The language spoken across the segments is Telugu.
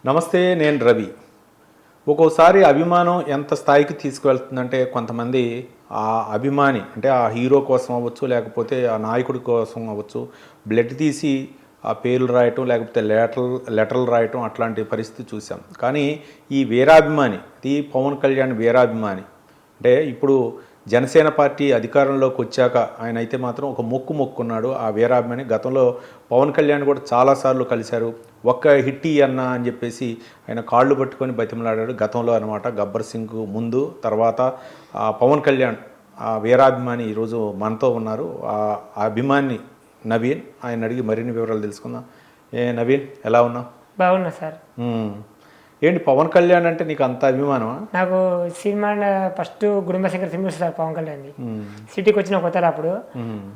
నమస్తే, నేను రవి. ఒక్కోసారి అభిమానం ఎంత స్థాయికి తీసుకువెళ్తుందంటే కొంతమంది ఆ అభిమాని అంటే ఆ హీరో కోసం అవ్వచ్చు, లేకపోతే ఆ నాయకుడి కోసం అవ్వచ్చు, బ్లడ్ తీసి ఆ పేర్లు రాయటం, లేకపోతే లెటర్లు రాయటం అట్లాంటి పరిస్థితి చూసాం. కానీ ఈ వీరాభిమాని, ఇది పవన్ కళ్యాణ్ వీరాభిమాని అంటే ఇప్పుడు జనసేన పార్టీ అధికారంలోకి వచ్చాక ఆయన అయితే మాత్రం ఒక మొక్కున్నాడు ఆ వీరాభిమాని. గతంలో పవన్ కళ్యాణ్ కూడా చాలాసార్లు కలిశారు. ఒక్క హిట్టి అన్న అని చెప్పేసి ఆయన కాళ్ళు పట్టుకొని బతిమలాడాడు గతంలో అనమాట. గబ్బర్ సింగ్ ముందు, తర్వాత పవన్ కళ్యాణ్ ఆ వీరాభిమాని ఈరోజు మనతో ఉన్నారు. ఆ అభిమాని నవీన్. ఆయన అడిగి మరిన్ని వివరాలు తెలుసుకుందాం. నవీన్, ఎలా ఉన్నావు? బాగున్నా సార్. ఏంటి పవన్ కళ్యాణ్ అంటే నీకు అంత అభిమానమా? నాకు cinema first Gudumba Shankar cinema sir Pavan Kalyan సిటీకి వచ్చిన కొత్తలో అప్పుడు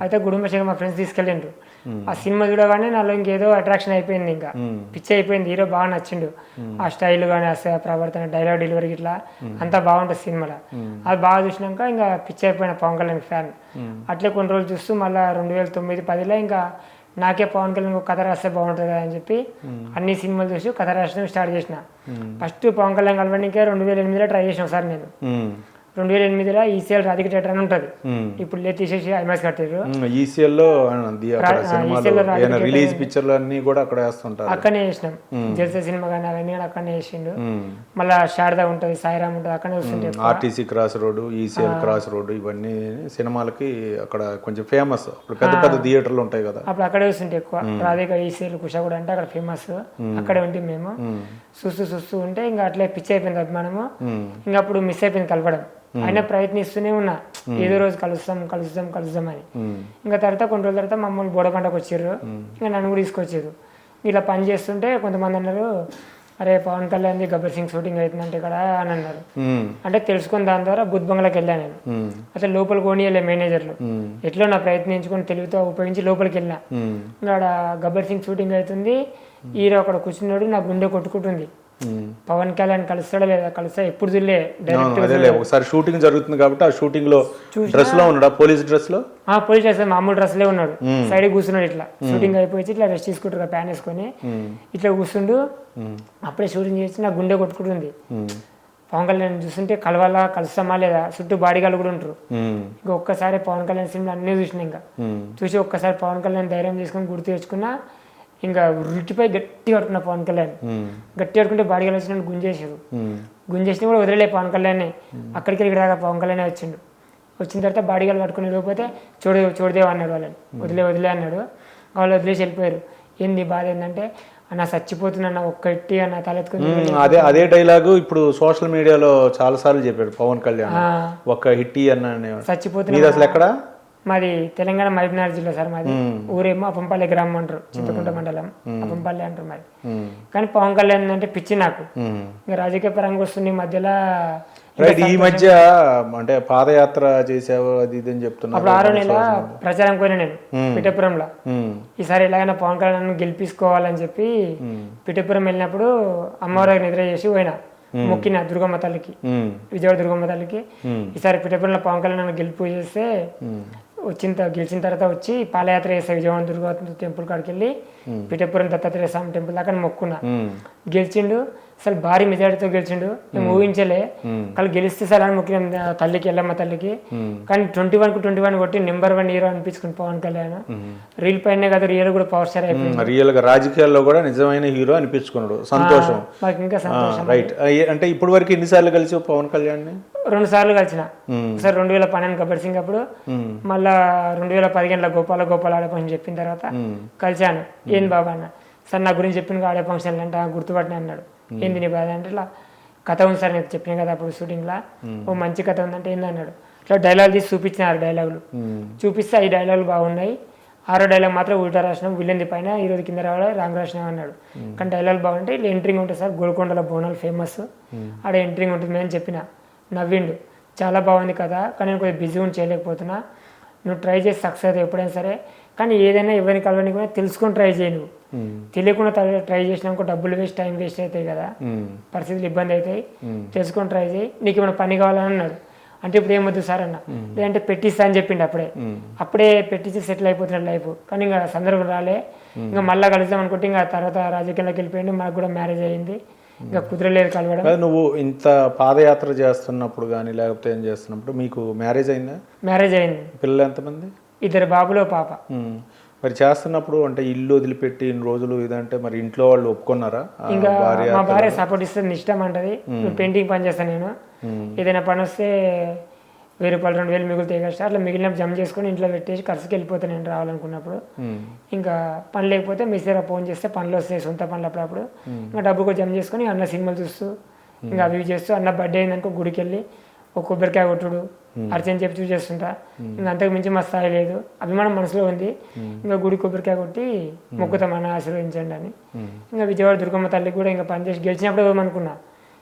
అయితే గుడుంబ శంకర్ మా ఫ్రెండ్స్ తీసుకెళ్ళిండ్రు. ఆ సినిమా చూడగానే నాలో ఇంకేదో అట్రాక్షన్ అయిపోయింది, ఇంకా పిచ్చి అయిపోయింది. హీరో బాగా నచ్చిండు. ఆ స్టైల్ కానీ ఆ ప్రవర్తన, డైలాగ్ డెలివరీ ఇట్లా అంతా బాగుంటుంది సినిమాలో. అది బాగా చూసినాక ఇంకా పిచ్చి అయిపోయిన పవన్ కళ్యాణ్ ఫ్యాన్. అట్లే కొన్ని రోజులు చూస్తూ మళ్ళీ 2009-10లో ఇంకా నాకే పవన్ కళ్యాణ్ ఒక కథ రాస్తే బాగుంటుంది అని చెప్పి అన్ని సినిమాలు చూసి కథ రాసడం స్టార్ట్ చేసిన. ఫస్ట్ పవన్ కళ్యాణ్ కలవడానికే 2008లో ట్రై చేసిన సార్ నేను. 2008లో ఈసీఎల్ రాధిక థియేటర్ అని ఉంటుంది, ఇప్పుడు లేదు తీసేసి ఐమాక్స్ కట్టారు. రిలీజ్ పిక్చర్లు అన్ని కూడా అక్కడ వేస్తుంటారు, అక్కడనే చేసినాం. జల్సా సినిమా కానీ అవన్నీ కూడా అక్కడనే చేసిండు. మళ్ళీ శారదా ఉంటుంది, సాయిరామ్ ఉంటుంది, అక్కడనే వస్తుంటే RTC cross road, ECL cross road ఇవన్నీ సినిమాలకి అక్కడ కొంచెం ఫేమస్. పెద్ద పెద్ద థియేటర్లు ఉంటాయి కదా, అప్పుడు అక్కడే వస్తుంటే ఎక్కువ. రాధిక, ఈసీఎల్, కుషాగూడ అంటే అక్కడ ఫేమస్. అక్కడే ఉంటే మేము చూస్తూ ఉంటే ఇంకా అట్లే పిచ్చి అయిపోయింది అభిమానము. ఇంకా అప్పుడు మిస్ అయిపోయింది కలపడం. అయినా ప్రయత్నిస్తూనే ఉన్నా, ఏదో రోజు కలుస్తాం అని. ఇంకా తర్వాత కొన్ని రోజుల తర్వాత మమ్మల్ని బోడపంటకు వచ్చారు. ఇంకా నన్ను కూడా తీసుకొచ్చారు. ఇలా పని చేస్తుంటే కొంతమంది అన్నారు, అరే పవన్ కళ్యాణ్ గబ్బర్ సింగ్ షూటింగ్ అవుతుందంటే ఇక్కడ అని అన్నారు. అంటే తెలుసుకుని దాని ద్వారా బుద్ధ్ బంగ్లాకి వెళ్ళాను నేను. అసలు లోపలికి పోనీయలే మేనేజర్లు. ఎట్లా నా ప్రయత్నించుకొని తెలివితో ఉపయోగించి లోపలికి వెళ్ళినా. ఇంకా ఆడ గబ్బర్ సింగ్ షూటింగ్ అవుతుంది, హీరో అక్కడ కూర్చున్నాడు. నా గుండె కొట్టుకుంటుంది. పవన్ కళ్యాణ్ కలుస్తాడా లేదా, కలుస్తా ఎప్పుడు చూడలే. ఒకసారి షూటింగ్ జరుగుతుంది కాబట్టి ఆ షూటింగ్ లో డ్రెస్ లో ఉన్నాడు, పోలీస్ డ్రెస్ లో. పోలీస్ డ్రెస్ మామూలు డ్రెస్ లో ఉన్నాడు. సైడ్ కూర్చున్నాడు. ఇట్లా షూటింగ్ అయిపోయి ఇట్లా రెస్ట్ తీసుకుంటారు, ప్యాన్ వేసుకొని ఇట్లా కూర్చుండు. అప్పుడే షూటింగ్ చేసి నా గుండె కొట్టుకుంటుంది. పవన్ కళ్యాణ్ చూస్తుంటే కలుస్తామా లేదా, చుట్టూ బాడీగాళ్ళు కూడా ఉంటారు. ఇంకా ఒక్కసారి పవన్ కళ్యాణ్ సినిమా అన్నీ చూసిన. ఇంకా చూసి ఒక్కసారి పవన్ కళ్యాణ్ ధైర్యం చేసుకుని గుర్తు తెచ్చుకున్నా. ఇంకా రుట్టిపై గట్టి కట్టుకున్నా పవన్ కళ్యాణ్. గట్టి కట్టుకుంటే బాడీగా వచ్చిన గుంజేసిన కూడా వదిలే పవన్ కళ్యాణ్. అక్కడికి ఇక్కడ దాకా పవన్ కళ్యాణ్ వచ్చిండు. వచ్చిన తర్వాత బాడీగాలు పట్టుకుని లేకపోతే చూడదేవా అన్నాడు. వాళ్ళని వదిలే అన్నాడు. వాళ్ళు వదిలేసి వెళ్ళిపోయారు. ఏంది బాధ ఏంటంటే, అన్న చచ్చిపోతున్నా ఒక్క ఇట్టి అన్న తలెత్తుకుని. అదే డైలాగు ఇప్పుడు సోషల్ మీడియాలో చాలా సార్లు చెప్పాడు పవన్ కళ్యాణ్, ఒక్క హిట్టి అన్న చచ్చిపోతున్నా. అసలు ఎక్కడ? మాది తెలంగాణ మహబూబ్నగర్ జిల్లా సార్. మాది ఊరేమో అప్పంపల్లి గ్రామం అంటారు, చింతకుంట మండలం అప్పంపల్లి అంటారు మాది. కానీ పవన్ కళ్యాణ్ అంటే పిచ్చి నాకు. ఇంకా రాజకీయ పరంగా వస్తుంది మధ్యలో. ఈ మధ్య అంటే పాదయాత్ర చేసావు అది ఇది అని చెప్తున్నా. అప్పుడు 6వ నెల ప్రచారం పోయినా నేను పిఠాపురంలో. ఈసారి ఎలాగైనా పవన్ కళ్యాణ్ గెలిపించుకోవాలని చెప్పి పిఠాపురం వెళ్ళినప్పుడు అమ్మవారికి నిద్ర చేసి పోయినా. మొక్కిన దుర్గమ్మ తల్లికి, విజయవాడ దుర్గమ్మ తల్లికి. ఈసారి పిఠాపురంలో పవన్ కళ్యాణ్ గెలుపు చేస్తే గెలిచిన తర్వాత వచ్చి పాదయాత్ర చేస్తా విజయవాడ దుర్గా టెంపుల్ కాడికి వెళ్ళి పిఠాపురం దత్తాత్రేయ స్వామి టెంపుల్ దాకా మొక్కున్నా. గెలిచిండు. అసలు భారీ మెజారిటీతో గెలిచిండు. మేము ఊహించలే. వాళ్ళు గెలిస్తే సార్ అని మొక్కిన తల్లికి, ఎల్లమ్మ తల్లికి. కానీ 21 కొట్టి నెంబర్ 1 హీరో అనిపించుకుని పవన్ కళ్యాణ్. రీల్ పైనే కదా, రియల్ కూడా పవర్ స్టార్ అయిపోయింది. రియల్ గా రాజకీయాల్లో కూడా నిజమైన హీరో అనిపించుకున్నాడు. సంతోషం. మాకు ఇంకా సంతోషం. రైట్. అంటే ఇప్పటి వరకు ఎన్నిసార్లు కలిసి పవన్ కళ్యాణ్? 2 సార్లు కలిసిన. సార్ 2012 గబ్బర్ సింగ్ అప్పుడు, మళ్ళా 2015లో గోపాల ఆడే ఫంక్షన్ చెప్పిన తర్వాత కలిశాను. ఏం బాబా అన్న, సార్ నా గురించి చెప్పిన ఆడే ఫంక్షన్ అంటే గుర్తుపట్టిన అన్నాడు. ఏంది నీ బాధ అంటే, ఇలా కథ ఉంది సార్ నేను చెప్పిన కదా అప్పుడు షూటింగ్లో, ఓ మంచి కథ ఉందంటే ఏంది అన్నాడు. ఇట్లా డైలాగ్ తీసి చూపించిన 6 డైలాగులు చూపిస్తే 5 డైలాగులు బాగున్నాయి, 6వ డైలాగ్ మాత్రం ఉల్టా రాసినాం, విల్లెంది పైన ఈరోజు కింద రావాలి రాంగ్ రాసినాం అన్నాడు. కానీ డైలాగ్ బాగుంటే ఇలా ఎంట్రింగ్ ఉంటుంది సార్, గోల్కొండలో బోనాలు ఫేమస్, ఆడ ఎంట్రింగ్ ఉంటుంది అని చెప్పిన. నవ్విండు. చాలా బాగుంది కదా, కానీ నేను కొంచెం బిజీ ఉండి చేయలేకపోతున్నా, నువ్వు ట్రై చేసి సక్సెస్ అవుతావు ఎప్పుడైనా సరే. కానీ ఏదైనా ఎవరిని కలవని కూడా తెలుసుకొని ట్రై చేయి. నువ్వు తెలియకుండా ట్రై చేసినాక డబ్బులు వేస్ట్, టైం వేస్ట్ అవుతాయి కదా, పరిస్థితులు ఇబ్బంది అవుతాయి. తెలుసుకొని ట్రై చేయి, నీకు ఏమైనా పని కావాలని అన్నాడు. అంటే ఇప్పుడు ఏమొద్దు సార్ అన్న, లేదంటే పెట్టిస్తా అని చెప్పిండు. అప్పుడే పెట్టించి సెటిల్ అయిపోతున్నాడు లైఫ్. కానీ ఇంకా సందర్భం రాలే. ఇంకా మళ్ళీ కలుద్దాం అనుకుంటే ఇంకా తర్వాత రాజకీయాల్లోకి వెళ్ళిపోయింది. మనకు కూడా మ్యారేజ్ అయ్యింది. ఇంకా కుదరలేదు కలవడం. కాదు, నువ్వు ఇంత పాదయాత్ర చేస్తున్నప్పుడు కానీ లేకపోతే ఏం చేస్తున్నప్పుడు మీకు మ్యారేజ్ అయిందా? మ్యారేజ్ అయింది, పిల్లలు ఎంతమంది? 2 బాబులు పాప. మరి చేస్తున్నప్పుడు అంటే ఇల్లు వదిలిపెట్టి ఇన్ని రోజులు ఇదంటే మరి ఇంట్లో వాళ్ళు ఒప్పుకున్నారా? ఇంకా మా భార్య సపోర్ట్ ఇస్తుంది, ఇష్టం అంటది. పెయింటింగ్ పని చేస్తాను నేను, ఏదైనా పని వస్తే 1000 రూపాయలు 2000 మిగులుతాయి కదా, అట్లా మిగిలిన జమ చేసుకొని ఇంట్లో పెట్టేసి ఖర్చుకి వెళ్ళిపోతాను నేను రావాలనుకున్నప్పుడు. ఇంకా పని లేకపోతే మిస్సీరా ఫోన్ చేస్తే పనులు వస్తాయి, సొంత పనులు అప్పుడప్పుడు. ఇంకా డబ్బు కూడా జమ చేసుకొని అన్న సినిమాలు చూస్తూ ఇంకా అవి చేస్తూ, అన్న బర్త్డే అయిందనుకో గుడికి వెళ్ళి ఒక కొబ్బరికాయ కొట్టుడు అర్చన చెప్పి చూసేస్తుంటా. ఇంకా అంతకు మించి మా స్థాయి లేదు, అభిమానం మనసులో ఉంది. ఇంకా గుడి కొబ్బరికాయ కొట్టి మొక్కుతామని ఆశీర్వదించండి అని. ఇంకా విజయవాడ దుర్గమ్మ తల్లికి కూడా ఇంకా పనిచేసి గెలిచినప్పుడు అనుకున్నా,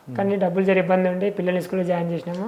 కానీ డబ్బులు జర ఇబ్బంది ఉండి పిల్లల్ని స్కూల్లో జాయిన్ చేసినాము.